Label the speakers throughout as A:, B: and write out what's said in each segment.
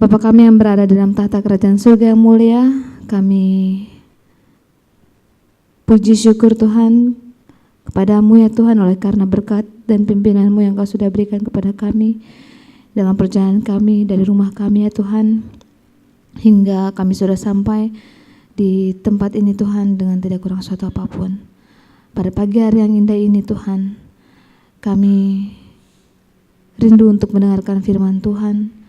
A: Bapa kami yang berada dalam tahta kerajaan surga yang mulia, kami puji syukur Tuhan kepadamu ya Tuhan, oleh karena berkat dan pimpinanmu yang Kau sudah berikan kepada kami dalam perjalanan kami dari rumah kami ya Tuhan, hingga kami sudah sampai di tempat ini Tuhan dengan tidak kurang suatu apapun. Pada pagi hari yang indah ini Tuhan, kami rindu untuk mendengarkan firman Tuhan.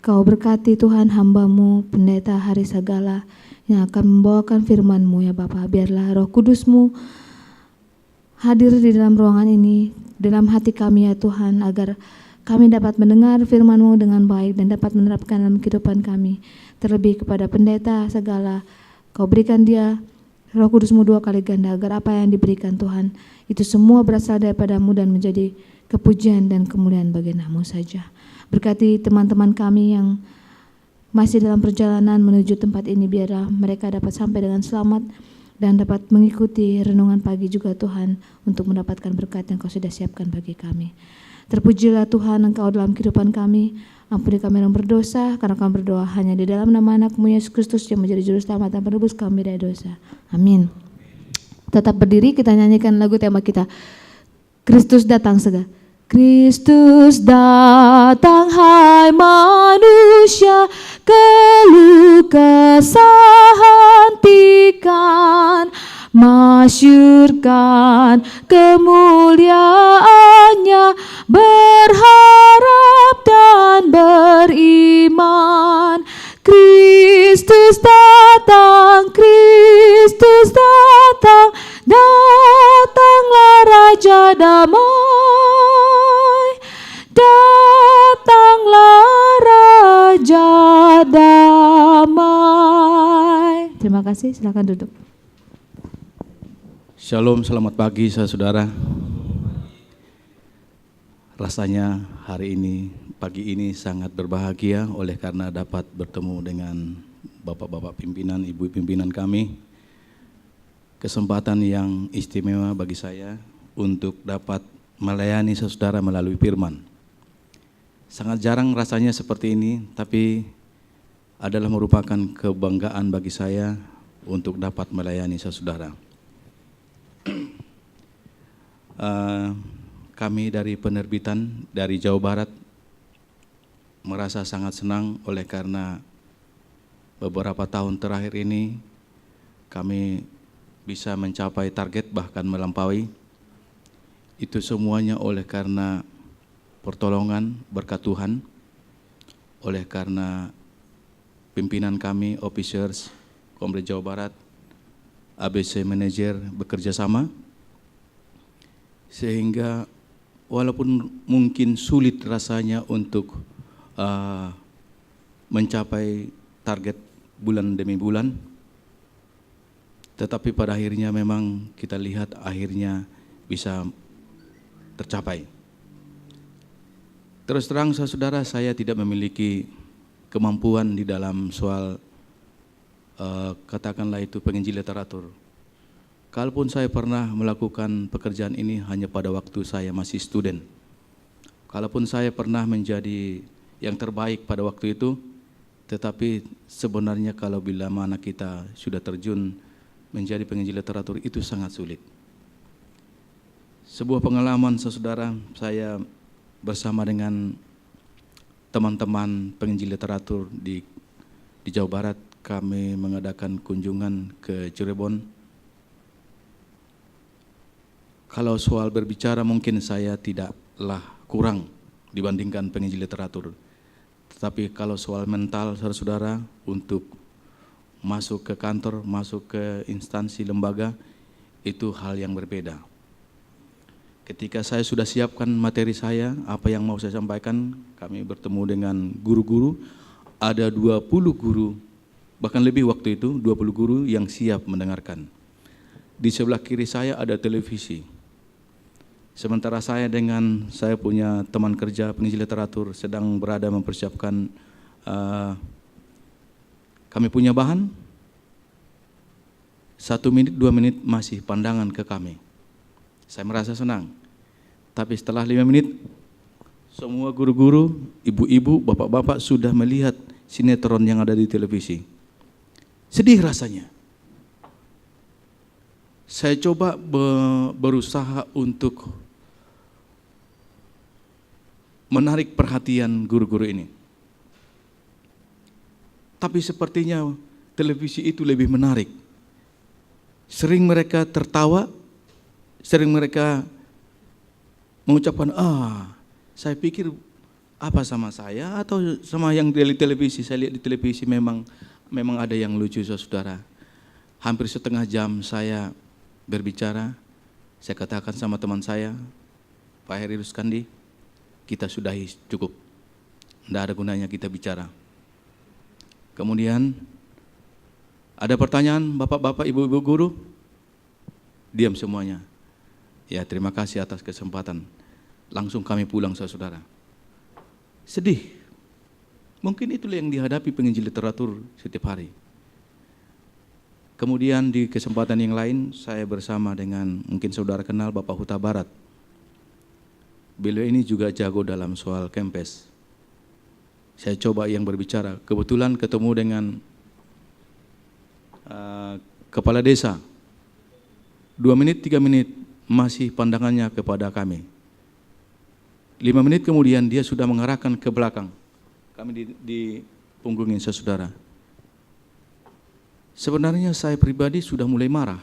A: Kau berkati Tuhan hamba-Mu, Pendeta Hari Sagala, yang akan membawakan firman-Mu ya Bapa. Biarlah Roh Kudus-Mu hadir di dalam ruangan ini, dalam hati kami ya Tuhan, agar kami dapat mendengar firman-Mu dengan baik dan dapat menerapkan dalam kehidupan kami. Terlebih kepada Pendeta Sagala, Kau berikan dia Roh Kudus-Mu 2 kali ganda, agar apa yang diberikan Tuhan, itu semua berasal daripada-Mu dan menjadi kepujian dan kemuliaan bagi nama-Mu saja. Berkati teman-teman kami yang masih dalam perjalanan menuju tempat ini, biarlah mereka dapat sampai dengan selamat dan dapat mengikuti renungan pagi juga Tuhan, untuk mendapatkan berkat yang Kau sudah siapkan bagi kami. Terpujilah Tuhan Engkau dalam kehidupan kami. Ampuni kami yang berdosa, karena kami berdoa hanya di dalam nama anak-Mu Yesus Kristus yang menjadi juru selamat dan penebus kami dari dosa. Amin. Tetap berdiri, kita nyanyikan lagu tema kita, Kristus datang segera. Kristus datang hai manusia, keluh kesah hentikan, masyurkan kemuliaannya, berharap dan beriman. Kristus datang, Kristus datang, datanglah Raja damai, datanglah Raja damai. Terima kasih, silakan duduk.
B: Shalom, selamat pagi saudara. Rasanya hari ini, pagi ini sangat berbahagia oleh karena dapat bertemu dengan bapak-bapak pimpinan, ibu pimpinan kami. Kesempatan yang istimewa bagi saya untuk dapat melayani saudara melalui firman. Sangat jarang rasanya seperti ini, tapi adalah merupakan kebanggaan bagi saya untuk dapat melayani saudara. Kami dari penerbitan dari Jawa Barat merasa sangat senang oleh karena beberapa tahun terakhir ini kami bisa mencapai target bahkan melampaui. Itu semuanya oleh karena pertolongan berkat Tuhan, oleh karena pimpinan kami, officers, Komplek Jawa Barat, ABC Manager bekerja sama, sehingga walaupun mungkin sulit rasanya untuk mencapai target bulan demi bulan, tetapi pada akhirnya memang kita lihat akhirnya bisa tercapai. Terus terang saudara, saya tidak memiliki kemampuan di dalam soal katakanlah itu penginjil literatur. Kalaupun saya pernah melakukan pekerjaan ini hanya pada waktu saya masih student. Kalaupun saya pernah menjadi yang terbaik pada waktu itu, tetapi sebenarnya kalau bila mana kita sudah terjun menjadi penginjil literatur itu sangat sulit. Sebuah pengalaman saudara, saya bersama dengan teman-teman penginjil literatur di Jawa Barat, kami mengadakan kunjungan ke Cirebon. Kalau soal berbicara mungkin saya tidaklah kurang dibandingkan penginjil literatur. Tetapi kalau soal mental saudara untuk masuk ke kantor, masuk ke instansi lembaga, itu hal yang berbeda. Ketika saya sudah siapkan materi saya, apa yang mau saya sampaikan, kami bertemu dengan guru-guru, ada 20 guru, bahkan lebih waktu itu, 20 guru yang siap mendengarkan. Di sebelah kiri saya ada televisi. Sementara saya punya teman kerja penginjil literatur sedang berada mempersiapkan, kami punya bahan, 1 menit, 2 menit masih pandangan ke kami. Saya merasa senang. Tapi setelah 5 menit, semua guru-guru, ibu-ibu, bapak-bapak sudah melihat sinetron yang ada di televisi. Sedih rasanya. Saya coba berusaha untuk menarik perhatian guru-guru ini. Tapi sepertinya televisi itu lebih menarik. Sering mereka tertawa, sering mereka mengucapkan, saya pikir apa sama saya atau sama yang di televisi. Saya lihat di televisi memang ada yang lucu, saudara. Hampir setengah jam saya berbicara, saya katakan sama teman saya, Pak Heri Ruskandi, kita sudahi cukup. Tidak ada gunanya kita bicara. Kemudian ada pertanyaan, bapak-bapak, ibu-ibu guru, diam semuanya. Ya, terima kasih atas kesempatan. Langsung kami pulang, saudara. Sedih. Mungkin itulah yang dihadapi penginjil literatur setiap hari. Kemudian di kesempatan yang lain, saya bersama dengan, mungkin saudara kenal, Bapak Huta Barat. Beliau ini juga jago dalam soal kempes. Saya coba yang berbicara, kebetulan ketemu dengan kepala desa. 2 menit, 3 menit masih pandangannya kepada kami. 5 menit kemudian dia sudah mengarahkan ke belakang. Kami di punggungin saudara. Sebenarnya saya pribadi sudah mulai marah.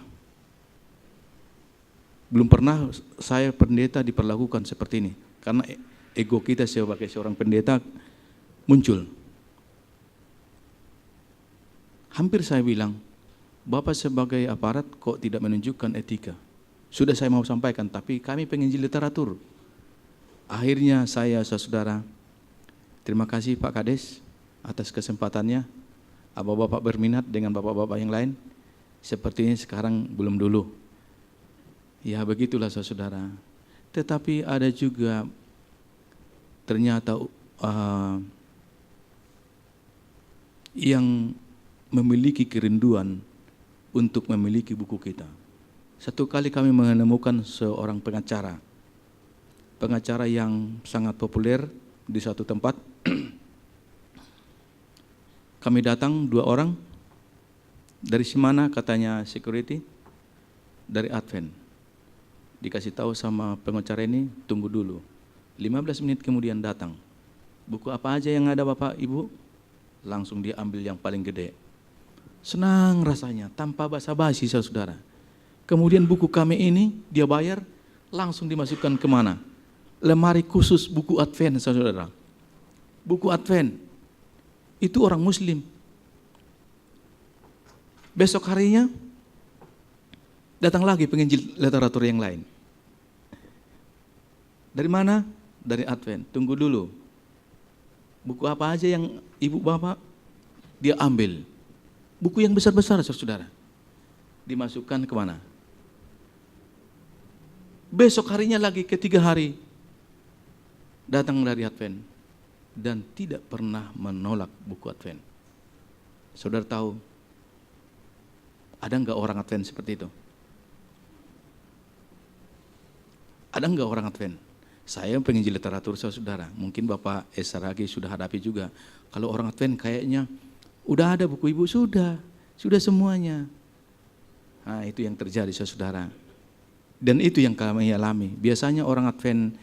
B: Belum pernah saya pendeta diperlakukan seperti ini. Karena ego kita sebagai seorang pendeta muncul. Hampir saya bilang, Bapak sebagai aparat kok tidak menunjukkan etika. Sudah saya mau sampaikan, tapi kami penginjil literatur. Akhirnya saya, saudara, terima kasih Pak Kades atas kesempatannya. Apa Bapak berminat dengan Bapak-Bapak yang lain? Sepertinya sekarang belum dulu. Ya begitulah saudara. Tetapi ada juga ternyata yang memiliki kerinduan untuk memiliki buku kita. Satu kali kami menemukan seorang pengacara yang sangat populer di satu tempat. Kami datang 2 orang. Dari mana katanya security? Dari Advent. Dikasih tahu sama pengacara ini, tunggu dulu. 15 menit kemudian datang. Buku apa aja yang ada Bapak Ibu? Langsung dia ambil yang paling gede. Senang rasanya, tanpa basa-basi saudara. Kemudian buku kami ini dia bayar, langsung dimasukkan kemana? Lemari khusus buku Advent saudara. Buku Advent. Itu orang Muslim. Besok harinya datang lagi penginjil literatur yang lain. Dari mana? Dari Advent. Tunggu dulu. Buku apa aja yang ibu bapak dia ambil. Buku yang besar-besar saudara. Dimasukkan kemana? Besok harinya lagi, ketiga hari datang dari Advent. Dan tidak pernah menolak buku Advent. Saudara tahu, ada enggak orang Advent seperti itu? Ada enggak orang Advent? Saya penginjil literatur saudara, mungkin Bapak Esaragi sudah hadapi juga. Kalau orang Advent kayaknya, udah ada buku ibu, sudah semuanya. Nah itu yang terjadi saudara. Dan itu yang kami alami. Biasanya orang Advent,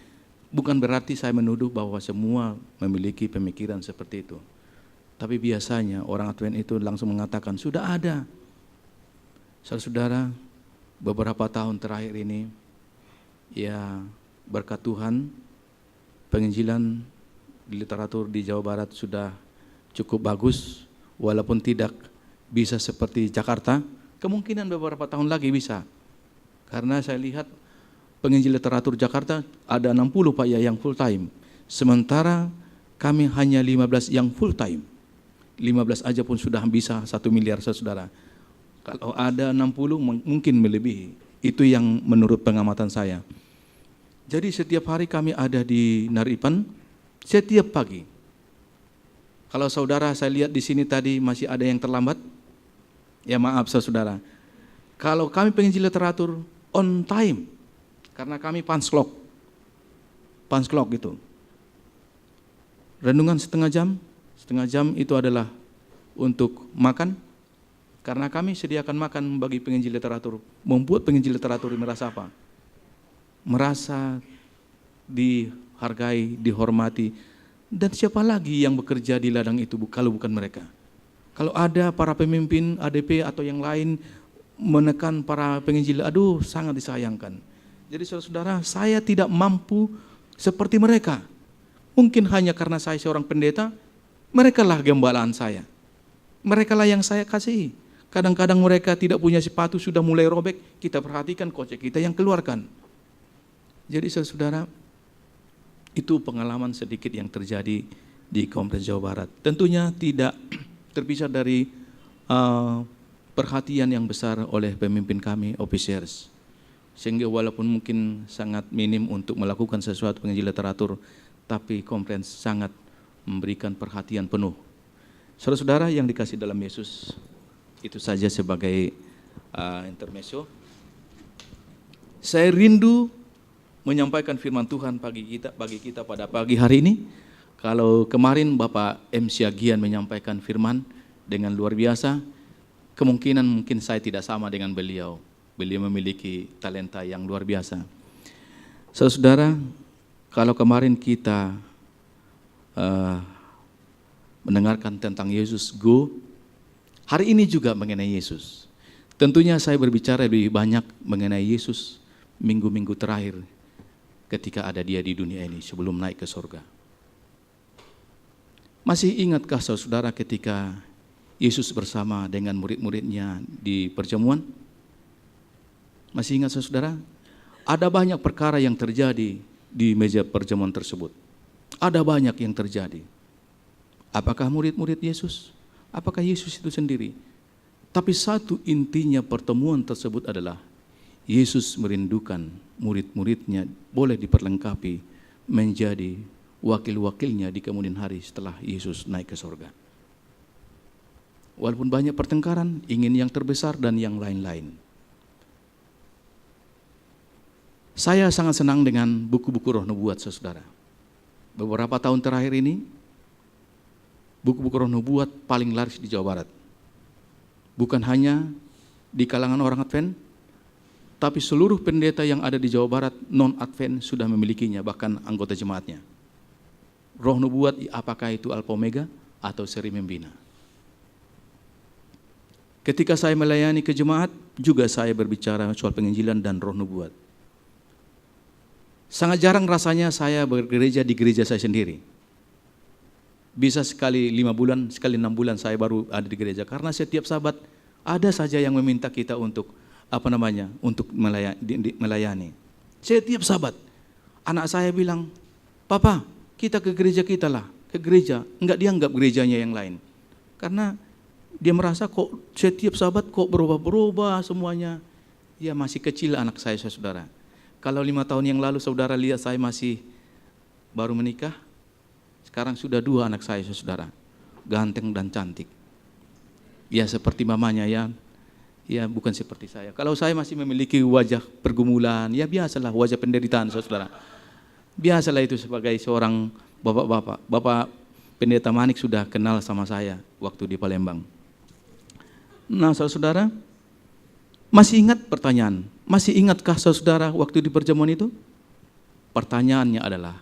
B: bukan berarti saya menuduh bahwa semua memiliki pemikiran seperti itu. Tapi biasanya orang Advent itu langsung mengatakan, sudah ada. Saudara, beberapa tahun terakhir ini, ya berkat Tuhan, penginjilan di literatur di Jawa Barat sudah cukup bagus. Walaupun tidak bisa seperti Jakarta, kemungkinan beberapa tahun lagi bisa. Karena saya lihat penginjil literatur Jakarta ada 60 Pak ya yang full time. Sementara kami hanya 15 yang full time. 15 aja pun sudah bisa 1 miliar saudara. Kalau ada 60 mungkin melebihi. Itu yang menurut pengamatan saya. Jadi setiap hari kami ada di Naripan, setiap pagi. Kalau saudara saya lihat di sini tadi masih ada yang terlambat, ya maaf saudara. Kalau kami penginjil literatur on time, karena kami punch clock gitu. Renungan setengah jam itu adalah untuk makan, karena kami sediakan makan bagi penginjil literatur. Membuat penginjil literatur merasa apa? Merasa dihargai, dihormati. Dan siapa lagi yang bekerja di ladang itu kalau bukan mereka? Kalau ada para pemimpin ADP atau yang lain menekan para penginjil, aduh sangat disayangkan. Jadi saudara-saudara, saya tidak mampu seperti mereka. Mungkin hanya karena saya seorang pendeta, mereka lah gembalaan saya. Mereka lah yang saya kasihi. Kadang-kadang mereka tidak punya sepatu, sudah mulai robek, kita perhatikan kocek kita yang keluarkan. Jadi saudara-saudara, itu pengalaman sedikit yang terjadi di Kompleks Jawa Barat. Tentunya tidak terpisah dari perhatian yang besar oleh pemimpin kami, officers. Sehingga walaupun mungkin sangat minim untuk melakukan sesuatu penginjil literatur, tapi Kompleks sangat memberikan perhatian penuh. Saudara-saudara yang dikasih dalam Yesus, itu saja sebagai intermezzo. Saya rindu menyampaikan firman Tuhan bagi kita pada pagi hari ini. Kalau kemarin Bapak M. Siagian menyampaikan firman dengan luar biasa, kemungkinan mungkin saya tidak sama dengan beliau. Beliau memiliki talenta yang luar biasa. Saudara, kalau kemarin kita mendengarkan tentang Yesus go, hari ini juga mengenai Yesus. Tentunya saya berbicara lebih banyak mengenai Yesus minggu-minggu terakhir ketika ada dia di dunia ini sebelum naik ke surga. Masih ingatkah saudara ketika Yesus bersama dengan murid-muridnya di perjamuan? Masih ingat saudara? Ada banyak perkara yang terjadi di meja perjamuan tersebut. Ada banyak yang terjadi. Apakah murid-murid Yesus? Apakah Yesus itu sendiri? Tapi satu intinya pertemuan tersebut adalah Yesus merindukan murid-muridnya boleh diperlengkapi menjadi wakil-wakilnya di kemudian hari setelah Yesus naik ke surga. Walaupun banyak pertengkaran, ingin yang terbesar dan yang lain-lain. Saya sangat senang dengan buku-buku Roh Nubuat, saudara. Beberapa tahun terakhir ini, buku-buku Roh Nubuat paling laris di Jawa Barat. Bukan hanya di kalangan orang Advent, tapi seluruh pendeta yang ada di Jawa Barat non-Advent sudah memilikinya, bahkan anggota jemaatnya. Roh Nubuat, apakah itu Alpha Omega atau seri membina. Ketika saya melayani ke jemaat, juga saya berbicara soal penginjilan dan Roh Nubuat. Sangat jarang rasanya saya bergereja di gereja saya sendiri. Bisa sekali 5 bulan, sekali 6 bulan saya baru ada di gereja. Karena setiap sahabat ada saja yang meminta kita untuk untuk melayani. Setiap sahabat, anak saya bilang, Papa, kita ke gereja kita lah, ke gereja. Enggak dianggap gerejanya yang lain. Karena dia merasa kok setiap sahabat kok berubah-berubah semuanya. Ya masih kecil anak saya, saudara. Kalau 5 tahun yang lalu saudara lihat saya masih baru menikah, sekarang sudah 2 anak saya, saudara. Ganteng dan cantik. Ya seperti mamanya ya. Ya bukan seperti saya. Kalau saya masih memiliki wajah pergumulan, ya biasalah wajah penderitaan, saudara. Biasalah itu sebagai seorang bapak-bapak. Bapak Pendeta Manik sudah kenal sama saya waktu di Palembang. Nah saudara, masih ingat pertanyaan? Masih ingatkah saudara waktu di perjamuan itu? Pertanyaannya adalah,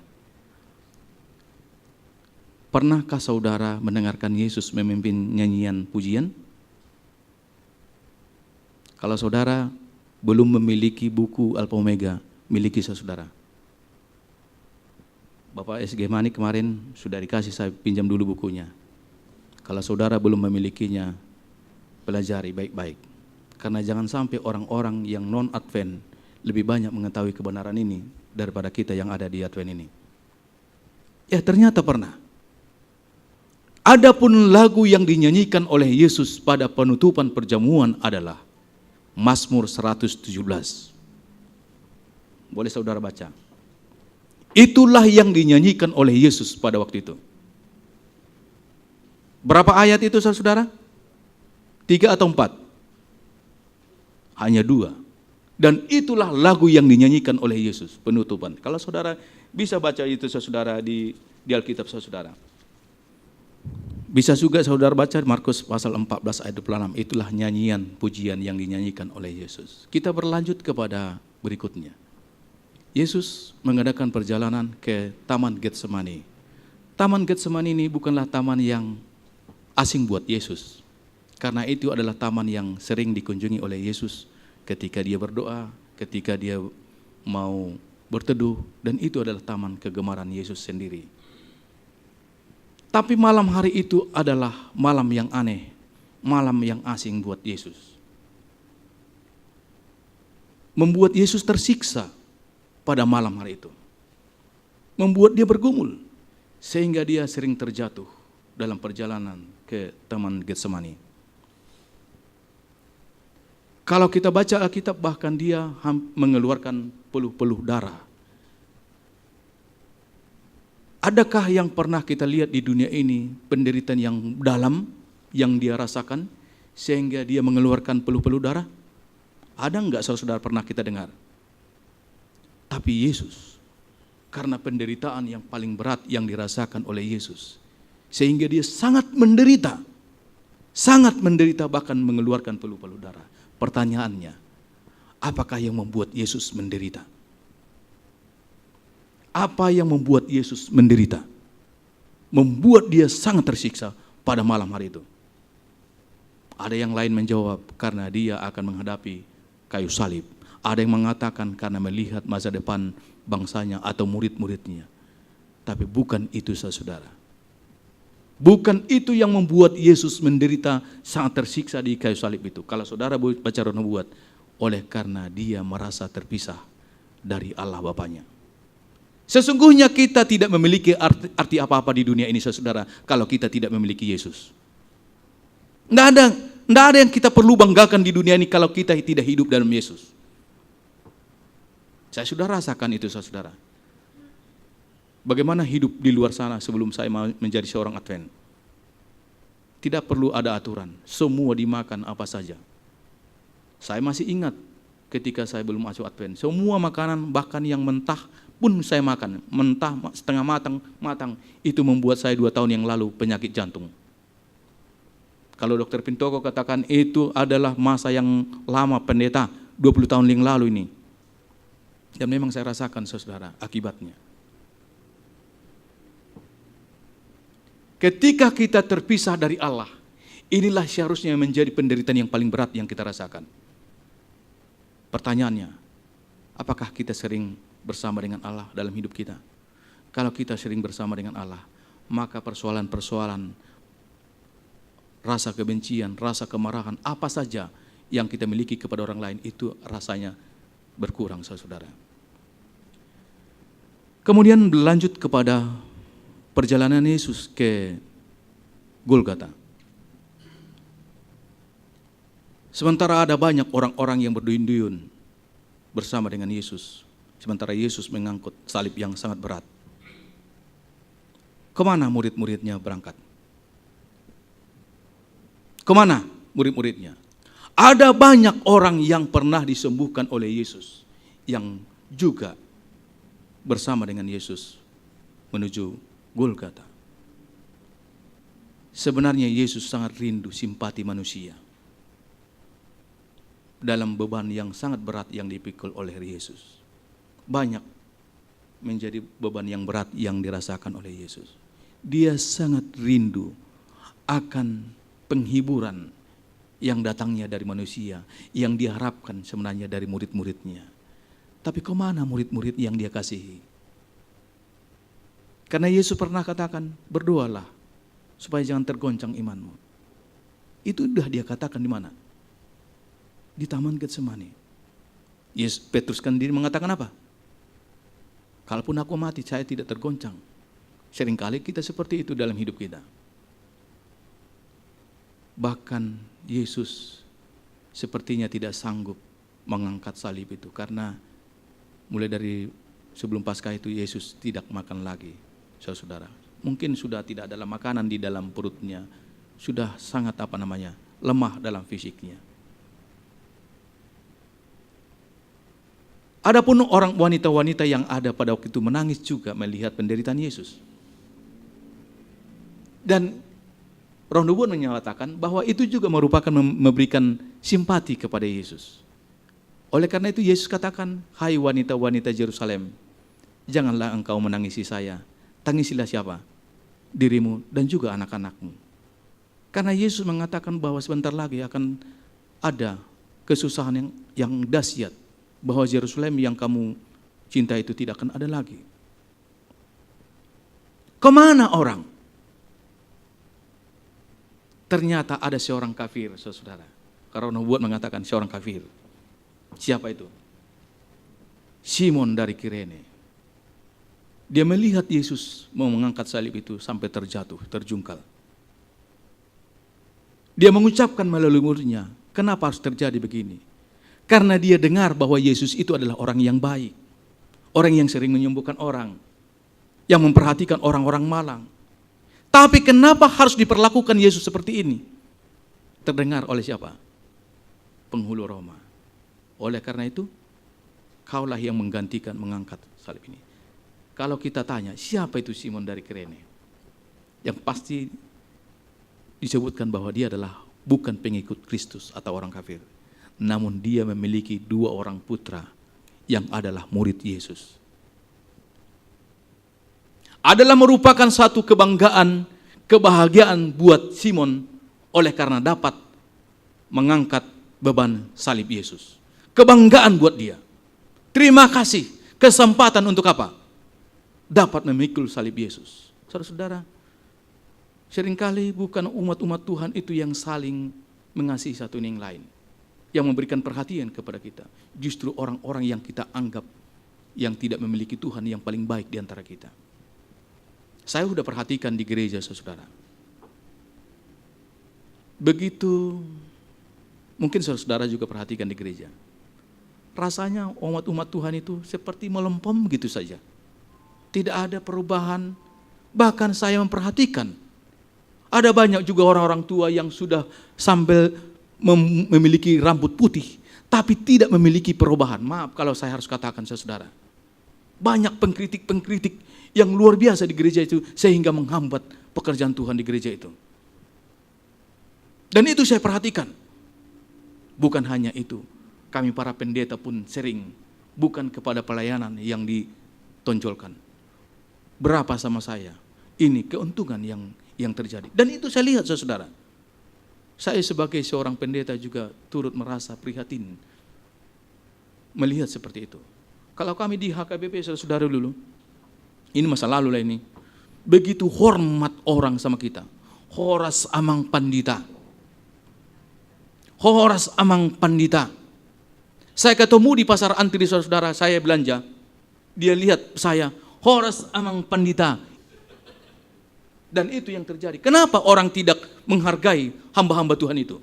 B: pernahkah saudara mendengarkan Yesus memimpin nyanyian pujian? Kalau saudara belum memiliki buku Alpha Omega, miliki saudara. Bapak SG Manik kemarin sudah dikasih, saya pinjam dulu bukunya. Kalau saudara belum memilikinya, pelajari baik-baik. Karena jangan sampai orang-orang yang non-Advent lebih banyak mengetahui kebenaran ini daripada kita yang ada di Advent ini. Ya ternyata pernah. Adapun lagu yang dinyanyikan oleh Yesus pada penutupan perjamuan adalah Mazmur 117. Boleh saudara baca. Itulah yang dinyanyikan oleh Yesus pada waktu itu. Berapa ayat itu saudara? 3 atau 4? Hanya 2. Dan itulah lagu yang dinyanyikan oleh Yesus, penutupan. Kalau saudara bisa baca itu saudara di Alkitab saudara. Bisa juga saudara baca Markus pasal 14 ayat 26, itulah nyanyian pujian yang dinyanyikan oleh Yesus. Kita berlanjut kepada berikutnya. Yesus mengadakan perjalanan ke Taman Getsemani. Taman Getsemani ini bukanlah taman yang asing buat Yesus. Karena itu adalah taman yang sering dikunjungi oleh Yesus ketika dia berdoa, ketika dia mau berteduh, dan itu adalah taman kegemaran Yesus sendiri. Tapi malam hari itu adalah malam yang aneh, malam yang asing buat Yesus. Membuat Yesus tersiksa pada malam hari itu. Membuat dia bergumul, sehingga dia sering terjatuh dalam perjalanan ke Taman Getsemani. Kalau kita baca Alkitab, bahkan dia mengeluarkan peluh-peluh darah. Adakah yang pernah kita lihat di dunia ini penderitaan yang dalam yang dia rasakan sehingga dia mengeluarkan peluh-peluh darah? Ada enggak saudara pernah kita dengar? Tapi Yesus, karena penderitaan yang paling berat yang dirasakan oleh Yesus, sehingga dia sangat menderita bahkan mengeluarkan peluh-peluh darah. Pertanyaannya, apakah yang membuat Yesus menderita? Apa yang membuat Yesus menderita? Membuat dia sangat tersiksa pada malam hari itu. Ada yang lain menjawab karena dia akan menghadapi kayu salib. Ada yang mengatakan karena melihat masa depan bangsanya atau murid-muridnya. Tapi bukan itu saudara. Bukan itu yang membuat Yesus menderita sangat tersiksa di kayu salib itu. Kalau saudara baca Roh Nubuat, oleh karena dia merasa terpisah dari Allah Bapanya. Sesungguhnya kita tidak memiliki arti apa-apa di dunia ini saudara kalau kita tidak memiliki Yesus. Tidak ada yang kita perlu banggakan di dunia ini kalau kita tidak hidup dalam Yesus. Saya sudah rasakan itu saudara. Bagaimana hidup di luar sana sebelum saya menjadi seorang Advent. Tidak perlu ada aturan, semua dimakan apa saja. Saya masih ingat ketika saya belum masuk Advent, semua makanan bahkan yang mentah pun saya makan, mentah setengah matang, itu membuat saya 2 tahun yang lalu penyakit jantung. Kalau Dokter Pintoko katakan itu adalah masa yang lama pendeta, 20 tahun yang lalu ini. Dan memang saya rasakan saudara akibatnya. Ketika kita terpisah dari Allah, inilah seharusnya menjadi penderitaan yang paling berat yang kita rasakan. Pertanyaannya, apakah kita sering bersama dengan Allah dalam hidup kita? Kalau kita sering bersama dengan Allah, maka persoalan-persoalan, rasa kebencian, rasa kemarahan, apa saja yang kita miliki kepada orang lain itu rasanya berkurang saudara. Kemudian berlanjut kepada perjalanan Yesus ke Golgota. Sementara ada banyak orang-orang yang berduyun-duyun bersama dengan Yesus. Sementara Yesus mengangkut salib yang sangat berat. Kemana murid-muridnya berangkat? Kemana murid-muridnya? Ada banyak orang yang pernah disembuhkan oleh Yesus, yang juga bersama dengan Yesus menuju Golgota. Sebenarnya Yesus sangat rindu simpati manusia dalam beban yang sangat berat yang dipikul oleh Yesus. Banyak menjadi beban yang berat yang dirasakan oleh Yesus. Dia sangat rindu akan penghiburan yang datangnya dari manusia, yang diharapkan sebenarnya dari murid-muridnya. Tapi kemana murid-murid yang dia kasihi? Karena Yesus pernah katakan, berdoalah supaya jangan tergoncang imanmu. Itu sudah dia katakan di mana? Di Taman Getsemani. Petrus kan diri mengatakan apa? Kalaupun aku mati, saya tidak tergoncang. Seringkali kita seperti itu dalam hidup kita. Bahkan Yesus sepertinya tidak sanggup mengangkat salib itu. Karena mulai dari sebelum Paskah itu Yesus tidak makan lagi, saudara. Mungkin sudah tidak ada makanan di dalam perutnya. Sudah sangat lemah dalam fisiknya. Adapun orang wanita-wanita yang ada pada waktu itu menangis juga melihat penderitaan Yesus. Dan Roh nubuat menyatakan bahwa itu juga merupakan memberikan simpati kepada Yesus. Oleh karena itu Yesus katakan, hai wanita-wanita Yerusalem, janganlah engkau menangisi saya. Tangisilah siapa? Dirimu dan juga anak-anakmu. Karena Yesus mengatakan bahwa sebentar lagi akan ada kesusahan yang dahsyat. Bahwa Yerusalem yang kamu cinta itu tidak akan ada lagi. Kemana orang? Ternyata ada seorang kafir, saudara. Karena nubuat mengatakan seorang kafir. Siapa itu? Simon dari Kirene. Dia melihat Yesus mau mengangkat salib itu sampai terjatuh, terjungkal. Dia mengucapkan melalui mulutnya, kenapa harus terjadi begini? Karena dia dengar bahwa Yesus itu adalah orang yang baik. Orang yang sering menyembuhkan orang. Yang memperhatikan orang-orang malang. Tapi kenapa harus diperlakukan Yesus seperti ini? Terdengar oleh siapa? Penghulu Roma. Oleh karena itu, kaulah yang menggantikan mengangkat salib ini. Kalau kita tanya, siapa itu Simon dari Kirene? Yang pasti disebutkan bahwa dia adalah bukan pengikut Kristus atau orang kafir. Namun dia memiliki 2 orang putra yang adalah murid Yesus. Adalah merupakan satu kebanggaan, kebahagiaan buat Simon oleh karena dapat mengangkat beban salib Yesus. Kebanggaan buat dia. Terima kasih, kesempatan untuk apa? Dapat memikul salib Yesus. Saudara-saudara, seringkali bukan umat-umat Tuhan itu yang saling mengasihi satu yang lain. Yang memberikan perhatian kepada kita. Justru orang-orang yang kita anggap yang tidak memiliki Tuhan yang paling baik di antara kita. Saya sudah perhatikan di gereja, saudara. Begitu, mungkin saudara juga perhatikan di gereja. Rasanya umat-umat Tuhan itu seperti melempem gitu saja. Tidak ada perubahan, bahkan saya memperhatikan. Ada banyak juga orang-orang tua yang sudah sambil memiliki rambut putih, tapi tidak memiliki perubahan. Maaf kalau saya harus katakan, saudara. Banyak pengkritik-pengkritik yang luar biasa di gereja itu sehingga menghambat pekerjaan Tuhan di gereja itu. Dan itu saya perhatikan. Bukan hanya itu, kami para pendeta pun sering bukan kepada pelayanan yang ditonjolkan. Berapa sama saya? Ini keuntungan yang terjadi. Dan itu saya lihat, saudara. Saya sebagai seorang pendeta juga turut merasa prihatin melihat seperti itu. Kalau kami di HKBP, saudara dulu, ini masa lalu lah ini, begitu hormat orang sama kita. Horas amang pandita. Horas amang pandita. Saya ketemu di pasar antri, saudara, saya belanja. Dia lihat saya, horas amang pandita. Dan itu yang terjadi. Kenapa orang tidak menghargai hamba-hamba Tuhan itu?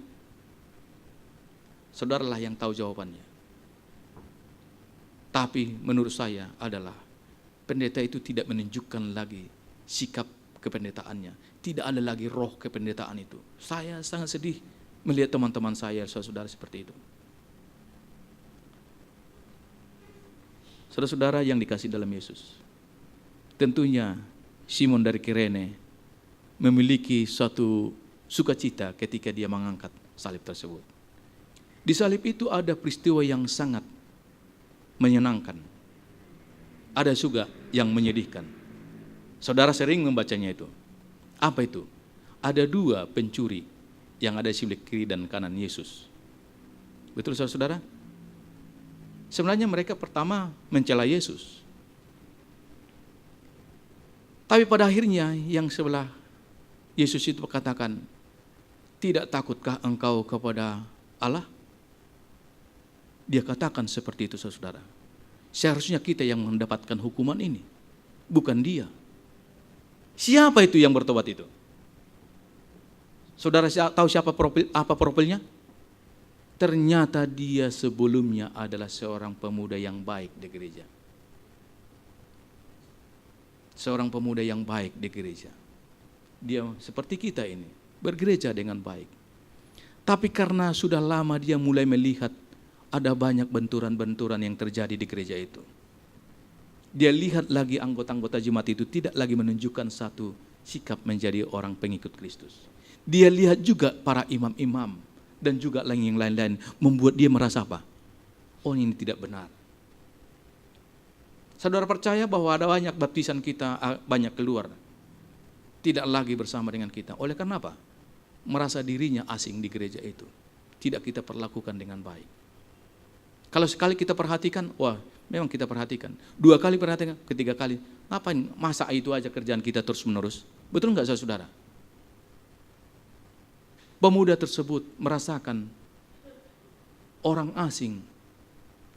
B: Saudaralah yang tahu jawabannya. Tapi menurut saya adalah pendeta itu tidak menunjukkan lagi sikap kependetaannya. Tidak ada lagi roh kependetaan itu. Saya sangat sedih melihat teman-teman saya, saudara-saudara seperti itu. Saudara-saudara yang dikasih dalam Yesus. Tentunya Simon dari Kirene memiliki suatu sukacita ketika dia mengangkat salib tersebut. Di salib itu ada peristiwa yang sangat menyenangkan. Ada juga yang menyedihkan. Saudara sering membacanya itu. Apa itu? Ada 2 pencuri yang ada di sebelah kiri dan kanan Yesus. Betul, saudara? Sebenarnya mereka pertama mencela Yesus. Tapi pada akhirnya yang sebelah Yesus itu katakan, tidak takutkah engkau kepada Allah? Dia katakan seperti itu, saudara. Seharusnya kita yang mendapatkan hukuman ini, bukan dia. Siapa itu yang bertobat itu? Saudara tahu siapa profilnya? Ternyata dia sebelumnya adalah seorang pemuda yang baik di gereja. Seorang pemuda yang baik di gereja. Dia seperti kita ini, bergereja dengan baik. Tapi karena sudah lama dia mulai melihat ada banyak benturan-benturan yang terjadi di gereja itu. Dia lihat lagi anggota-anggota jemaat itu tidak lagi menunjukkan satu sikap menjadi orang pengikut Kristus. Dia lihat juga para imam-imam dan juga yang lain-lain, membuat dia merasa apa? Oh, ini tidak benar. Saudara percaya bahwa ada banyak baptisan kita banyak keluar, tidak lagi bersama dengan kita. Oleh karena apa? Merasa dirinya asing di gereja itu. Tidak kita perlakukan dengan baik. Kalau sekali kita perhatikan, wah memang kita perhatikan. 2 kali perhatikan, ketiga kali, ngapain? Masa itu aja kerjaan kita terus menerus? Betul nggak saudara? Pemuda tersebut merasakan orang asing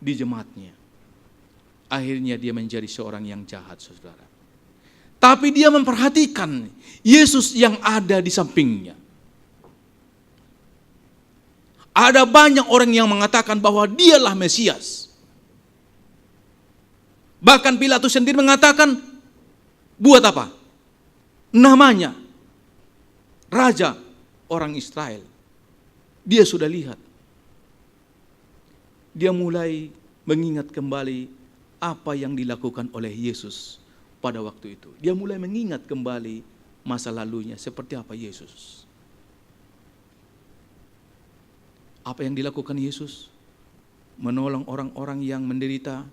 B: di jemaatnya. Akhirnya dia menjadi seorang yang jahat, saudara. Tapi dia memperhatikan Yesus yang ada di sampingnya. Ada banyak orang yang mengatakan bahwa dialah Mesias. Bahkan Pilatus sendiri mengatakan, buat apa? Namanya Raja orang Israel. Dia sudah lihat. Dia mulai mengingat kembali apa yang dilakukan oleh Yesus pada waktu itu. Dia mulai mengingat kembali masa lalunya seperti apa Yesus. Apa yang dilakukan Yesus? Menolong orang-orang yang menderita,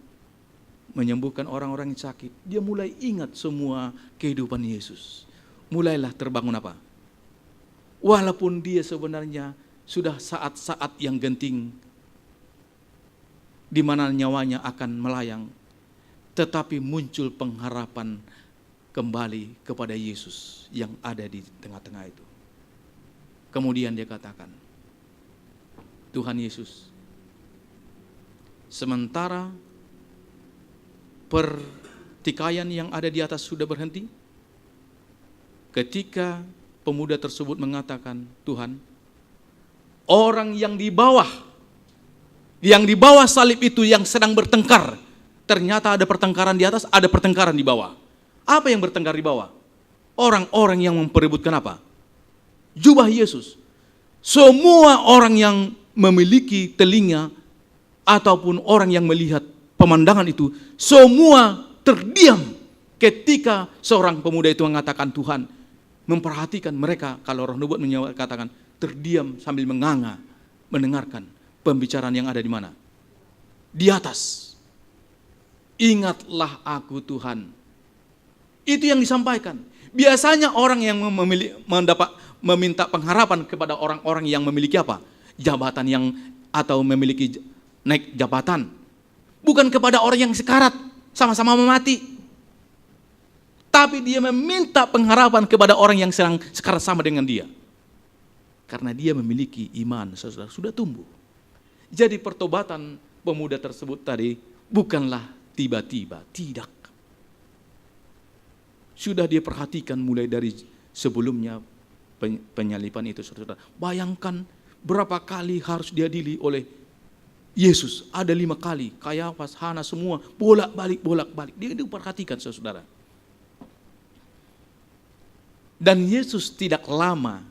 B: menyembuhkan orang-orang yang sakit. Dia mulai ingat semua kehidupan Yesus. Mulailah terbangun apa? Walaupun dia sebenarnya sudah saat-saat yang genting, di mana nyawanya akan melayang, tetapi muncul pengharapan kembali kepada Yesus yang ada di tengah-tengah itu. Kemudian dia katakan, Tuhan Yesus, sementara pertikaian yang ada di atas sudah berhenti, ketika pemuda tersebut mengatakan, Tuhan, orang yang di bawah salib itu yang sedang bertengkar, ternyata ada pertengkaran di atas, ada pertengkaran di bawah. Apa yang bertengkar di bawah? Orang-orang yang memperebutkan apa? Jubah Yesus. Semua orang yang memiliki telinga ataupun orang yang melihat pemandangan itu, semua terdiam ketika seorang pemuda itu mengatakan Tuhan, memperhatikan mereka. Kalau roh nubuat menyatakan terdiam sambil menganga, mendengarkan pembicaraan yang ada di mana? Di atas. Ingatlah aku Tuhan. Itu yang disampaikan. Biasanya orang yang meminta pengharapan kepada orang-orang yang memiliki apa? Jabatan yang atau memiliki naik jabatan. Bukan kepada orang yang sekarat, sama-sama mati. Tapi dia meminta pengharapan kepada orang yang sedang sekarat sama dengan dia. Karena dia memiliki iman, saudara, sudah tumbuh. Jadi pertobatan pemuda tersebut tadi bukanlah tiba-tiba, tidak. Sudah dia perhatikan mulai dari sebelumnya penyaliban itu, saudara. Bayangkan berapa kali harus diadili oleh Yesus. Ada 5 kali, Kayafas, Hana, semua bolak-balik. Dia perhatikan, saudara. Dan Yesus tidak lama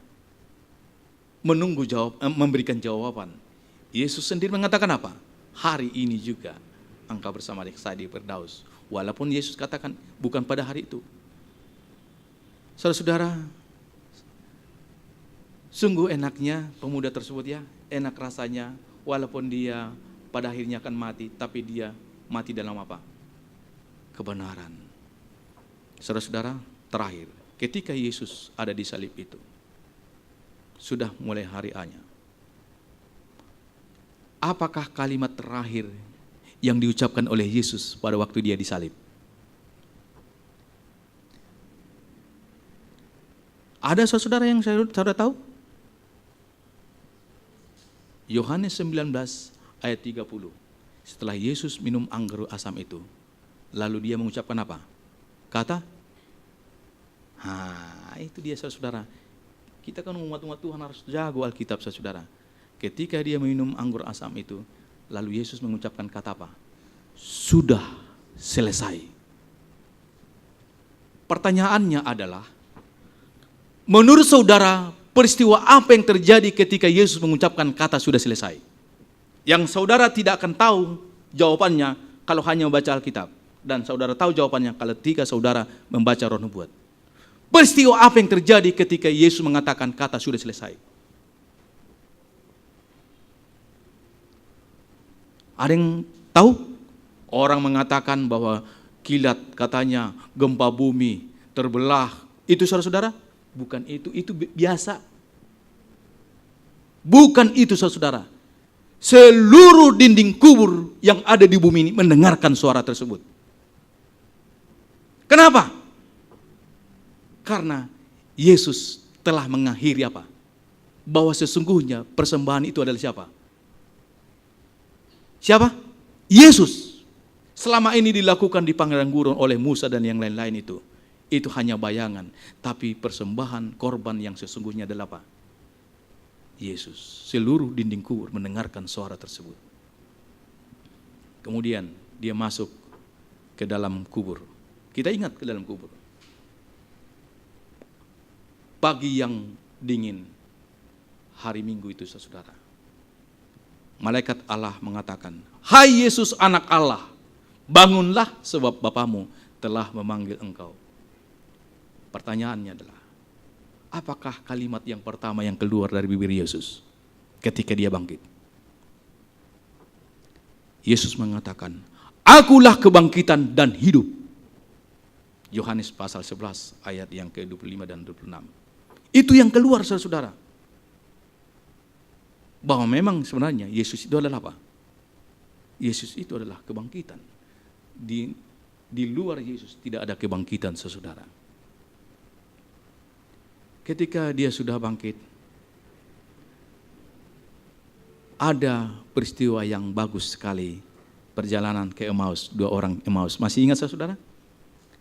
B: menunggu memberikan jawaban. Yesus sendiri mengatakan apa? Hari ini juga engkau bersama saya di Firdaus. Walaupun Yesus katakan bukan pada hari itu. Saudara-saudara, sungguh enaknya pemuda tersebut ya, enak rasanya walaupun dia pada akhirnya akan mati, tapi dia mati dalam apa? Kebenaran. Saudara-saudara, terakhir, ketika Yesus ada di salib itu, sudah mulai hari A-nya. Apakah kalimat terakhir yang diucapkan oleh Yesus pada waktu dia disalib? Ada saudara yang saudara tahu? Yohanes 19 ayat 30. Setelah Yesus minum anggur asam itu, lalu dia mengucapkan apa? Kata, itu dia saudara. Kita kan umat-umat Tuhan harus jago Alkitab saudara. Ketika dia minum anggur asam itu, lalu Yesus mengucapkan kata apa? Sudah selesai. Pertanyaannya adalah, menurut saudara, peristiwa apa yang terjadi ketika Yesus mengucapkan kata sudah selesai? Yang saudara tidak akan tahu jawabannya kalau hanya membaca Alkitab. Dan saudara tahu jawabannya kalau ketika saudara membaca Roh Nubuat. Peristiwa apa yang terjadi ketika Yesus mengatakan kata sudah selesai? Ada yang tahu? Orang mengatakan bahwa kilat, katanya gempa bumi, terbelah. Itu saudara-saudara? Bukan itu biasa. Bukan itu saudara-saudara. Seluruh dinding kubur yang ada di bumi ini mendengarkan suara tersebut. Kenapa? Karena Yesus telah mengakhiri apa? Bahwa sesungguhnya persembahan itu adalah siapa? Siapa? Yesus. Selama ini dilakukan di padang gurun oleh Musa dan yang lain-lain itu. Itu hanya bayangan. Tapi persembahan korban yang sesungguhnya adalah apa? Yesus. Seluruh dinding kubur mendengarkan suara tersebut. Kemudian dia masuk ke dalam kubur. Kita ingat ke dalam kubur. Pagi yang dingin, hari Minggu itu saudara. Malaikat Allah mengatakan, "Hai Yesus anak Allah, bangunlah sebab Bapamu telah memanggil engkau." Pertanyaannya adalah, apakah kalimat yang pertama yang keluar dari bibir Yesus ketika dia bangkit? Yesus mengatakan, "Akulah kebangkitan dan hidup." Yohanes pasal 11 ayat yang ke-25 dan 26. Itu yang keluar saudara. Bahwa memang sebenarnya Yesus itu adalah apa? Yesus itu adalah kebangkitan. Di luar Yesus tidak ada kebangkitan saudara. Ketika dia sudah bangkit, ada peristiwa yang bagus sekali. Perjalanan ke Emmaus, 2 orang Emmaus. Masih ingat saudara?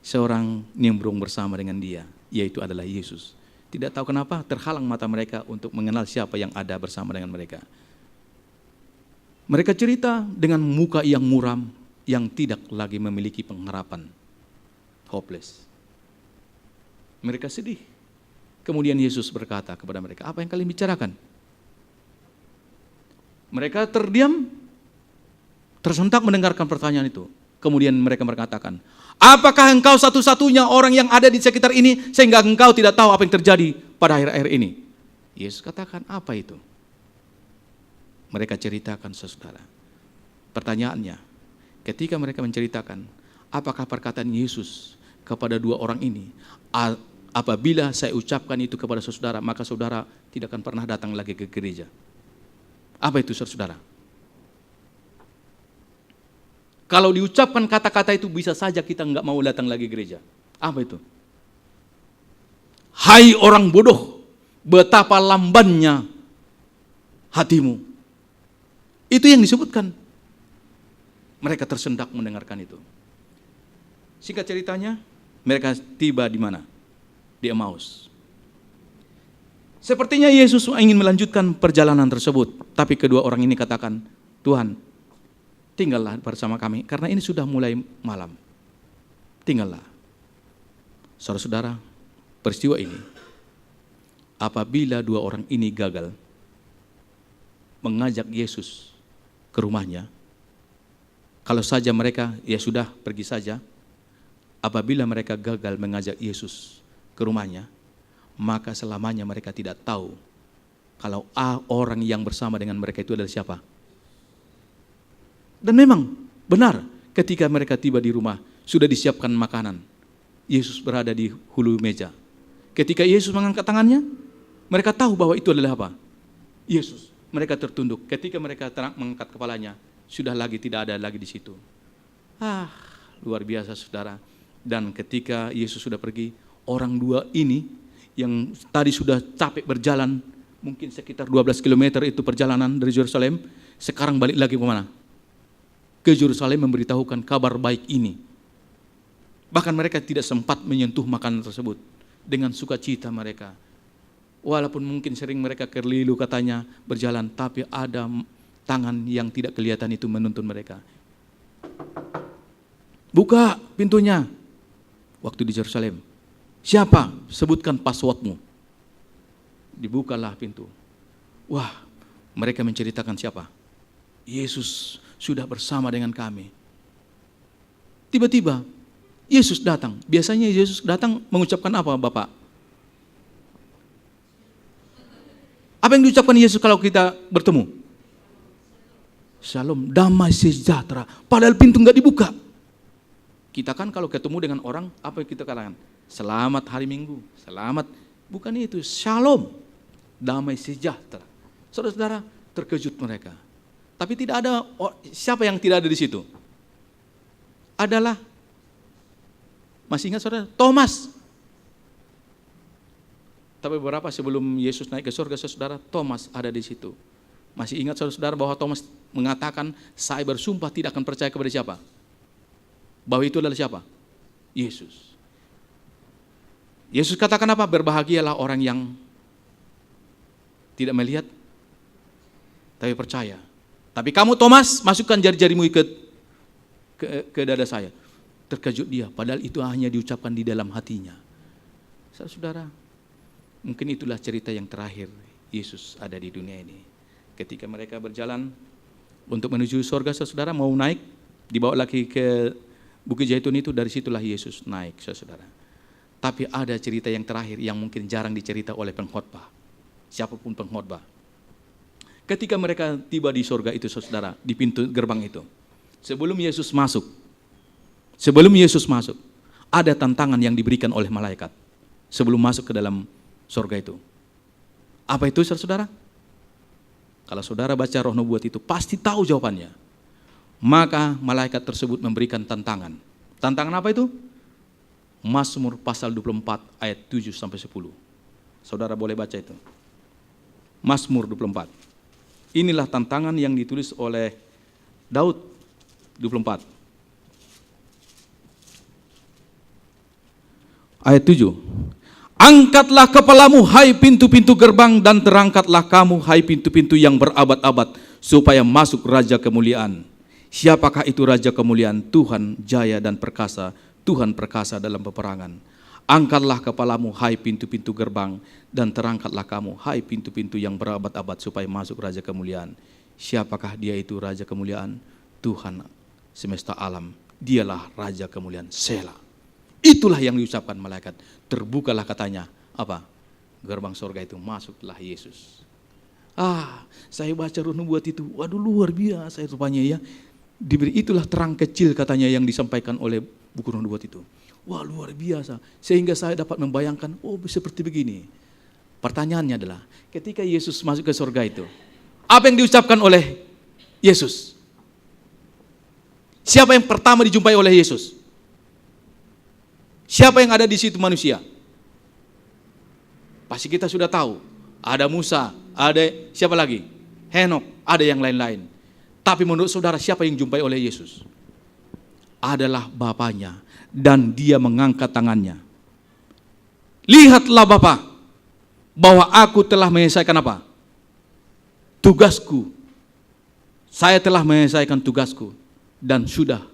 B: Seorang nimbrung bersama dengan dia, yaitu adalah Yesus. Tidak tahu kenapa terhalang mata mereka untuk mengenal siapa yang ada bersama dengan mereka. Mereka cerita dengan muka yang muram, yang tidak lagi memiliki pengharapan. Hopeless. Mereka sedih. Kemudian Yesus berkata kepada mereka, "Apa yang kalian bicarakan?" Mereka terdiam, tersentak mendengarkan pertanyaan itu. Kemudian mereka berkatakan, "Apakah engkau satu-satunya orang yang ada di sekitar ini sehingga engkau tidak tahu apa yang terjadi pada akhir-akhir ini?" Yesus katakan, "Apa itu?" Mereka ceritakan saudara. Pertanyaannya, ketika mereka menceritakan, apakah perkataan Yesus kepada 2 orang ini, apabila saya ucapkan itu kepada saudara, maka saudara tidak akan pernah datang lagi ke gereja. Apa itu saudara? Kalau diucapkan kata-kata itu bisa saja kita nggak mau datang lagi gereja. Apa itu? "Hai orang bodoh, betapa lambannya hatimu." Itu yang disebutkan. Mereka tersendak mendengarkan itu. Singkat ceritanya, mereka tiba di mana? Di Emmaus. Sepertinya Yesus ingin melanjutkan perjalanan tersebut, tapi kedua orang ini katakan, "Tuhan, tinggallah bersama kami, karena ini sudah mulai malam. Tinggallah." Saudara-saudara, peristiwa ini, apabila 2 orang ini gagal mengajak Yesus ke rumahnya, kalau saja mereka, ya sudah pergi saja. Apabila mereka gagal mengajak Yesus ke rumahnya, maka selamanya mereka tidak tahu kalau orang yang bersama dengan mereka itu adalah siapa. Dan memang benar, ketika mereka tiba di rumah, sudah disiapkan makanan. Yesus berada di hulu meja. Ketika Yesus mengangkat tangannya, mereka tahu bahwa itu adalah apa? Yesus. Mereka tertunduk. Ketika mereka mengangkat kepalanya, sudah tidak ada lagi di situ. Luar biasa saudara. Dan ketika Yesus sudah pergi, orang 2 ini yang tadi sudah capek berjalan, mungkin sekitar 12 km itu perjalanan dari Yerusalem, sekarang balik lagi ke mana? Ke Yerusalem memberitahukan kabar baik ini. Bahkan mereka tidak sempat menyentuh makanan tersebut. Dengan sukacita mereka. Walaupun mungkin sering mereka keliru katanya berjalan, tapi ada tangan yang tidak kelihatan itu menuntun mereka. "Buka pintunya." Waktu di Yerusalem. "Siapa? Sebutkan passwordmu." Dibukalah pintu. Wah, mereka menceritakan siapa? Yesus sudah bersama dengan kami. Tiba-tiba Yesus datang. Biasanya Yesus datang mengucapkan apa Bapak? Apa yang diucapkan Yesus kalau kita bertemu? Shalom, damai sejahtera. Padahal pintu nggak dibuka. Kita kan kalau ketemu dengan orang, apa yang kita katakan? Selamat hari Minggu, selamat. Bukan itu, shalom, damai sejahtera. Saudara-saudara, terkejut mereka. Tapi tidak ada, siapa yang tidak ada di situ? Adalah, masih ingat saudara? Thomas. Tapi beberapa sebelum Yesus naik ke surga, saudara, Thomas ada di situ. Masih ingat saudara bahwa Thomas mengatakan, saya bersumpah tidak akan percaya kepada siapa? Bahwa itu adalah siapa? Yesus. Yesus katakan apa? Berbahagialah orang yang tidak melihat, tapi percaya. Tapi kamu Thomas, masukkan jari-jarimu ke dada saya. Terkejut dia, padahal itu hanya diucapkan di dalam hatinya. Saudara, mungkin itulah cerita yang terakhir Yesus ada di dunia ini. Ketika mereka berjalan untuk menuju surga, saudara mau naik, dibawa lagi ke Bukit Zaitun itu, dari situlah Yesus naik, saudara. Tapi ada cerita yang terakhir yang mungkin jarang dicerita oleh pengkhotbah. Siapapun pengkhotbah. Ketika mereka tiba di surga itu, saudara, di pintu gerbang itu. Sebelum Yesus masuk, ada tantangan yang diberikan oleh malaikat. Sebelum masuk ke dalam surga itu. Apa itu, saudara? Kalau saudara baca Roh Nubuat itu, pasti tahu jawabannya. Maka malaikat tersebut memberikan tantangan. Tantangan apa itu? Mazmur pasal 24 ayat 7 sampai 10. Saudara boleh baca itu. Mazmur 24. Inilah tantangan yang ditulis oleh Daud 24. Ayat 7. Angkatlah kepalamu hai pintu-pintu gerbang dan terangkatlah kamu hai pintu-pintu yang berabad-abad supaya masuk Raja Kemuliaan. Siapakah itu Raja Kemuliaan? Tuhan jaya dan perkasa, Tuhan perkasa dalam peperangan. Angkatlah kepalamu hai pintu-pintu gerbang dan terangkatlah kamu hai pintu-pintu yang berabad-abad supaya masuk Raja Kemuliaan. Siapakah dia itu Raja Kemuliaan? Tuhan semesta alam, dialah Raja Kemuliaan. Selah. Itulah yang diucapkan malaikat. Terbukalah katanya, apa? Gerbang surga itu, masuklah Yesus. Saya baca Roh Nubuat itu, waduh luar biasa rupanya ya. Diberi itulah terang kecil katanya yang disampaikan oleh buku Roh Nubuat itu. Wah luar biasa, sehingga saya dapat membayangkan, oh seperti begini. Pertanyaannya adalah, ketika Yesus masuk ke surga itu, apa yang diucapkan oleh Yesus? Siapa yang pertama dijumpai oleh Yesus? Siapa yang ada di situ manusia? Pasti kita sudah tahu. Ada Musa, ada siapa lagi? Henok, ada yang lain-lain. Tapi menurut saudara siapa yang jumpai oleh Yesus? Adalah Bapaknya. Dan dia mengangkat tangannya. Lihatlah Bapa, bahwa aku telah menyelesaikan apa? Tugasku. Saya telah menyelesaikan tugasku. Dan sudah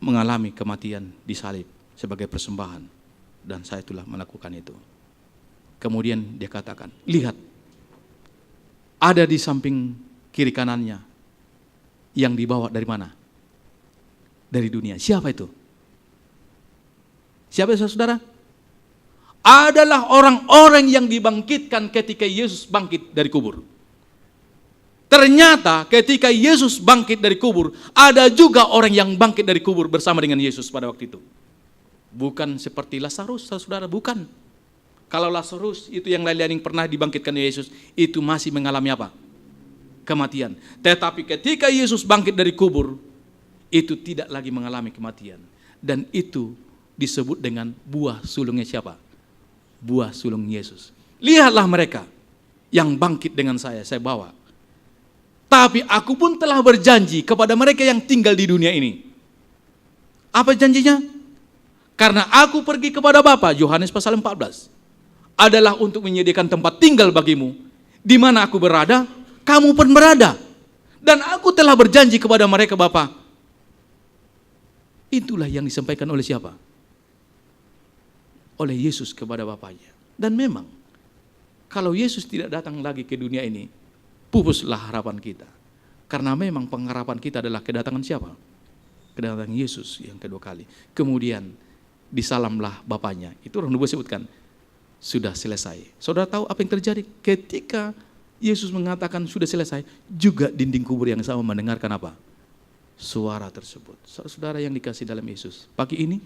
B: mengalami kematian di salib sebagai persembahan, dan saya telah melakukan itu. Kemudian dia katakan, lihat, ada di samping kiri kanannya yang dibawa dari mana? Dari dunia. Siapa itu? Siapa itu, saudara? Adalah orang-orang yang dibangkitkan ketika Yesus bangkit dari kubur. Ternyata ketika Yesus bangkit dari kubur, ada juga orang yang bangkit dari kubur bersama dengan Yesus pada waktu itu. Bukan seperti Lazarus, saudara, bukan. Kalau Lazarus itu yang lain-lain yang pernah dibangkitkan Yesus, itu masih mengalami apa? Kematian. Tetapi ketika Yesus bangkit dari kubur, itu tidak lagi mengalami kematian. Dan itu disebut dengan buah sulungnya siapa? Buah sulung Yesus. Lihatlah mereka yang bangkit dengan saya bawa. Tapi aku pun telah berjanji kepada mereka yang tinggal di dunia ini. Apa janjinya? Karena aku pergi kepada Bapa, Yohanes pasal 14, adalah untuk menyediakan tempat tinggal bagimu. Di mana aku berada, kamu pun berada. Dan aku telah berjanji kepada mereka Bapa. Itulah yang disampaikan oleh siapa? Oleh Yesus kepada Bapaknya. Dan memang, kalau Yesus tidak datang lagi ke dunia ini, pupuslah harapan kita. Karena memang pengharapan kita adalah kedatangan siapa? Kedatangan Yesus yang kedua kali. Kemudian, disalamlah Bapaknya. Itu Roh Nubuat sebutkan. sudah selesai. Saudara tahu apa yang terjadi? Ketika Yesus mengatakan sudah selesai, juga dinding kubur yang sama mendengarkan apa? Suara tersebut. Saudara yang dikasih dalam Yesus, pagi ini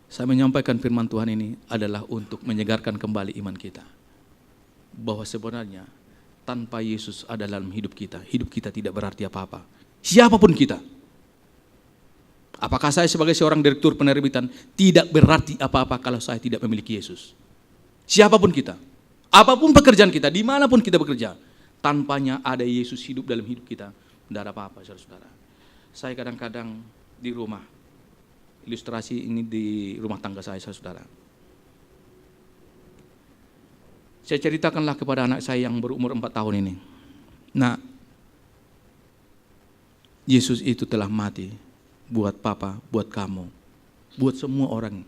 B: saya menyampaikan firman Tuhan ini adalah untuk menyegarkan kembali iman kita. Bahwa sebenarnya tanpa Yesus ada dalam hidup kita tidak berarti apa-apa. Siapapun kita. Apakah saya sebagai seorang direktur penerbitan tidak berarti apa-apa kalau saya tidak memiliki Yesus? Siapapun kita, apapun pekerjaan kita, dimanapun kita bekerja, tanpanya ada Yesus hidup dalam hidup kita, tidak ada apa-apa, saudara-saudara. Saya kadang-kadang di rumah, ilustrasi ini di rumah tangga saya, saudara. Saya ceritakanlah kepada anak saya yang berumur 4 tahun ini. Nah, Yesus itu telah mati buat papa, buat kamu, buat semua orang.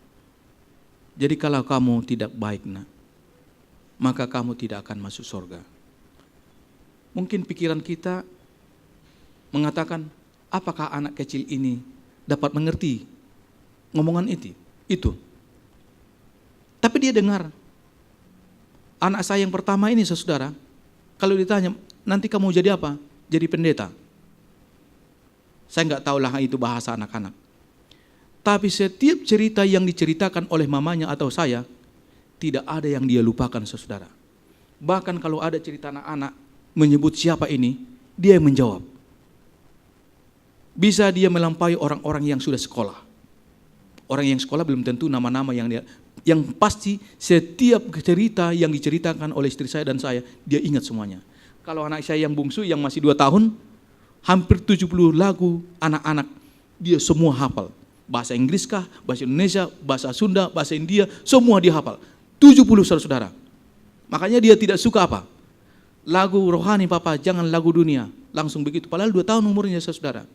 B: Jadi kalau kamu tidak baik, nak, maka kamu tidak akan masuk surga. Mungkin pikiran kita mengatakan, apakah anak kecil ini dapat mengerti ngomongan itu? Tapi dia dengar. Anak saya yang pertama ini, saudara, kalau ditanya, nanti kamu jadi apa? Jadi pendeta. Saya nggak tahu lah itu bahasa anak-anak. Tapi setiap cerita yang diceritakan oleh mamanya atau saya, tidak ada yang dia lupakan, saudara. Bahkan kalau ada cerita anak-anak menyebut siapa ini, dia yang menjawab. Bisa dia melampaui orang-orang yang sudah sekolah. Orang yang sekolah belum tentu nama-nama yang pasti setiap cerita yang diceritakan oleh istri saya dan saya, dia ingat semuanya. Kalau anak saya yang bungsu yang masih 2 tahun, hampir 70 lagu anak-anak dia semua hafal. Bahasa Inggris kah, bahasa Indonesia, bahasa Sunda, bahasa India, semua dia hafal. 70 saudara. Makanya dia tidak suka apa? Lagu rohani papa, jangan lagu dunia. Langsung begitu, padahal 2 tahun umurnya saudara.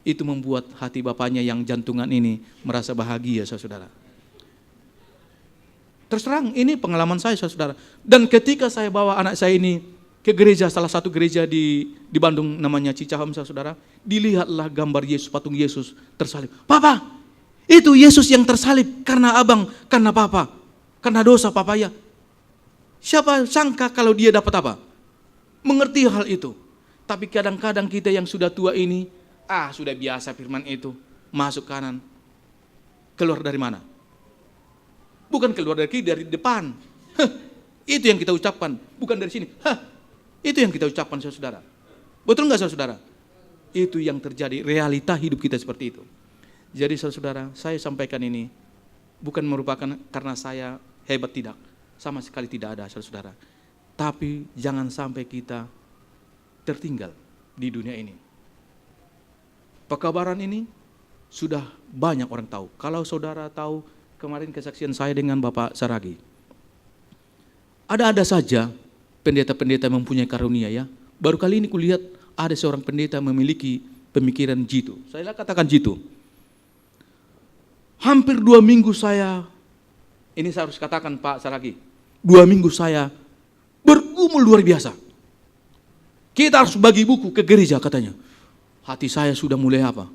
B: Itu membuat hati bapaknya yang jantungan ini merasa bahagia saudara. Terus terang, ini pengalaman saya saudara. Dan ketika saya bawa anak saya ini ke gereja, salah satu gereja di Bandung namanya Cicahem, saudara, dilihatlah gambar Yesus, patung Yesus tersalib. Papa, itu Yesus yang tersalib karena abang, karena papa, karena dosa papa ya. Siapa sangka kalau dia dapat apa? Mengerti hal itu. Tapi kadang-kadang kita yang sudah tua ini, sudah biasa firman itu, masuk kanan. Keluar dari mana? Bukan keluar dari kiri, dari depan. Itu yang kita ucapkan, bukan dari sini. Itu yang kita ucapkan saudara. Betul enggak saudara? Itu yang terjadi, realita hidup kita seperti itu. Jadi saudara, saya sampaikan ini bukan merupakan karena saya hebat, tidak. Sama sekali tidak ada saudara. Tapi jangan sampai kita tertinggal di dunia ini. Pekabaran ini sudah banyak orang tahu. Kalau saudara tahu kemarin kesaksian saya dengan Bapak Saragi. Ada-ada saja pendeta-pendeta mempunyai karunia ya. Baru kali ini kulihat ada seorang pendeta memiliki pemikiran jitu. Saya katakan jitu. Hampir 2 minggu saya, ini saya harus katakan Pak Saragi, 2 minggu saya bergumul luar biasa. Kita harus bagi buku ke gereja katanya. Hati saya sudah mulai apa?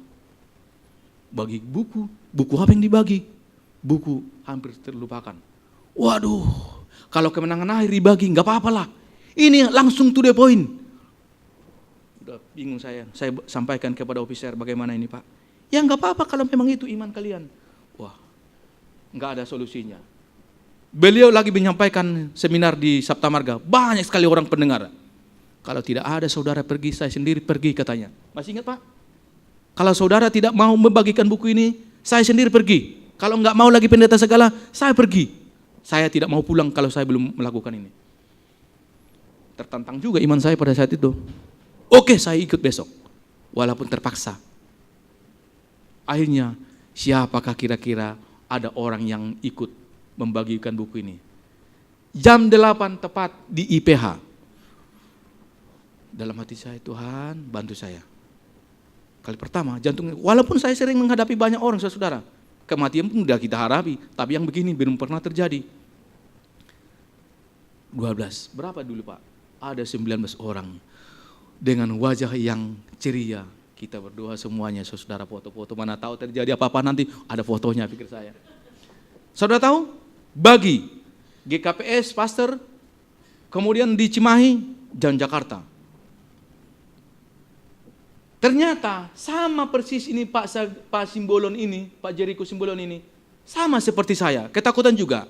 B: Bagi buku, buku apa yang dibagi? Buku hampir terlupakan. Waduh, kalau kemenangan akhir dibagi nggak apa-apa lah. Ini langsung to the point. Udah bingung saya sampaikan kepada officer bagaimana ini Pak. Ya nggak apa-apa kalau memang itu iman kalian. Wah, nggak ada solusinya. Beliau lagi menyampaikan seminar di Sabta Marga, banyak sekali orang pendengar. Kalau tidak ada saudara pergi, saya sendiri pergi katanya. Masih ingat Pak? Kalau saudara tidak mau membagikan buku ini, saya sendiri pergi. Kalau nggak mau lagi pendeta segala, saya pergi. Saya tidak mau pulang kalau saya belum melakukan ini. Tertantang juga iman saya pada saat itu. Oke, saya ikut besok. Walaupun terpaksa. Akhirnya, siapakah kira-kira ada orang yang ikut membagikan buku ini? Jam 8 tepat di IPH. Dalam hati saya, Tuhan bantu saya. Kali pertama, jantung, walaupun saya sering menghadapi banyak orang, saudara. Kematian pun sudah kita hadapi, tapi yang begini belum pernah terjadi. 12, berapa dulu Pak? Ada 19 orang dengan wajah yang ceria. Kita berdoa semuanya, saudara, foto-foto, mana tahu terjadi apa-apa nanti ada fotonya, pikir saya. Saudara tahu? Bagi GKPS, pastor, kemudian di Cimahi, dan Jakarta. Ternyata sama persis ini Pak Simbolon ini, Pak Jericho Simbolon ini, sama seperti saya, ketakutan juga.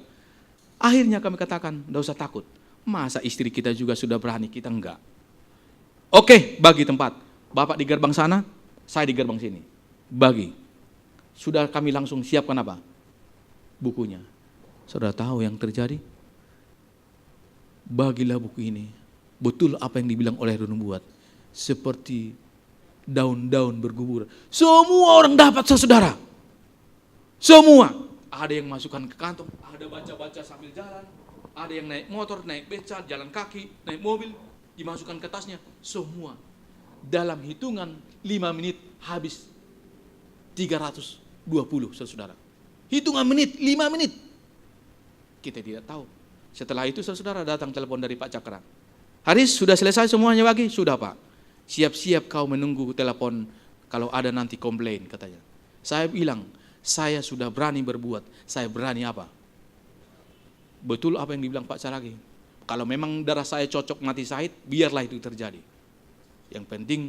B: Akhirnya kami katakan, tidak usah takut. Masa istri kita juga sudah berani, kita enggak. Oke, bagi tempat. Bapak di gerbang sana, saya di gerbang sini. Bagi. Sudah kami langsung siapkan apa? Bukunya. Saudara tahu yang terjadi? Bagilah buku ini. Betul apa yang dibilang oleh Nubuat. Seperti daun-daun berguguran. Semua orang dapat, saudara. Semua. Ada yang masukkan ke kantong, ada baca-baca sambil jalan, ada yang naik motor, naik beca, jalan kaki, naik mobil, dimasukkan ke tasnya. Semua. Dalam hitungan 5 menit habis 320, saudara. Hitungan menit, 5 menit. Kita tidak tahu. Setelah itu saudara datang telepon dari Pak Cakra. Haris, sudah selesai semuanya bagi? Sudah Pak. Siap-siap kau menunggu telepon kalau ada nanti komplain, katanya. Saya bilang, saya sudah berani berbuat. Saya berani apa? Betul apa yang dibilang Pak Caragi. Kalau memang darah saya cocok mati syahid, biarlah itu terjadi. Yang penting,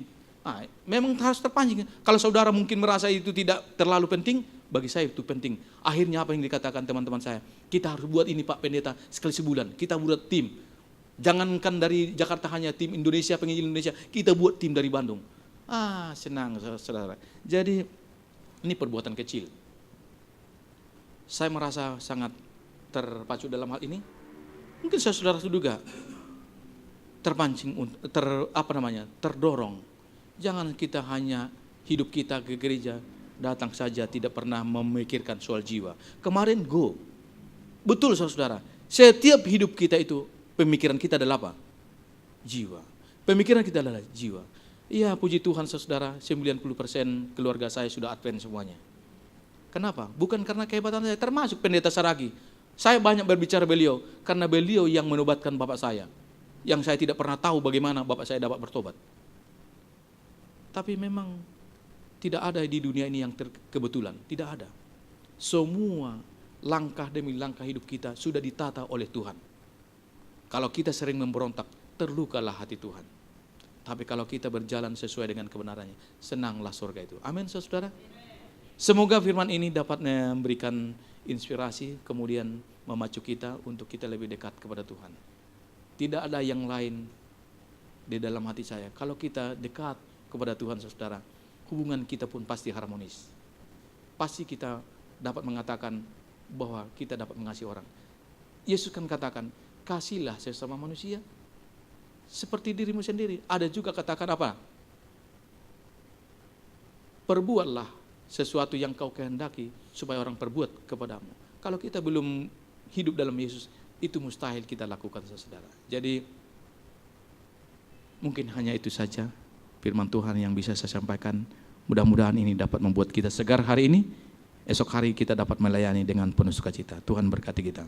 B: memang harus terpancing. Kalau saudara mungkin merasa itu tidak terlalu penting, bagi saya itu penting. Akhirnya apa yang dikatakan teman-teman saya? Kita harus buat ini Pak Pendeta sekali sebulan. Kita buat tim. Jangankan dari Jakarta hanya tim Indonesia, penginjil Indonesia. Kita buat tim dari Bandung. Senang saudara. Jadi ini perbuatan kecil. Saya merasa sangat terpacu dalam hal ini. Mungkin saudara juga terpancing, terdorong. Jangan kita hanya hidup kita ke gereja, datang saja tidak pernah memikirkan soal jiwa. Kemarin betul saudara, setiap hidup kita itu pemikiran kita adalah apa? Jiwa. Pemikiran kita adalah jiwa. Iya, puji Tuhan saudara, 90% keluarga saya sudah Advent semuanya. Kenapa? Bukan karena kehebatan saya, termasuk Pendeta Saragi. Saya banyak berbicara beliau karena beliau yang menobatkan bapak saya. Yang saya tidak pernah tahu bagaimana bapak saya dapat bertobat. Tapi memang tidak ada di dunia ini yang kebetulan, tidak ada. Semua langkah demi langkah hidup kita sudah ditata oleh Tuhan. Kalau kita sering memberontak, terlukalah hati Tuhan. Tapi kalau kita berjalan sesuai dengan kebenarannya, senanglah surga itu. Amin, saudara. Semoga firman ini dapat memberikan inspirasi, kemudian memacu kita untuk kita lebih dekat kepada Tuhan. Tidak ada yang lain di dalam hati saya. Kalau kita dekat kepada Tuhan, saudara, hubungan kita pun pasti harmonis. Pasti kita dapat mengatakan bahwa kita dapat mengasihi orang. Yesus kan katakan, kasihlah sesama manusia seperti dirimu sendiri. Ada juga katakan apa? Perbuatlah sesuatu yang kau kehendaki supaya orang perbuat kepadamu. Kalau kita belum hidup dalam Yesus, itu mustahil kita lakukan, saudara. Jadi mungkin hanya itu saja firman Tuhan yang bisa saya sampaikan. Mudah-mudahan ini dapat membuat kita segar hari ini. Esok hari kita dapat melayani dengan penuh sukacita. Tuhan berkati kita.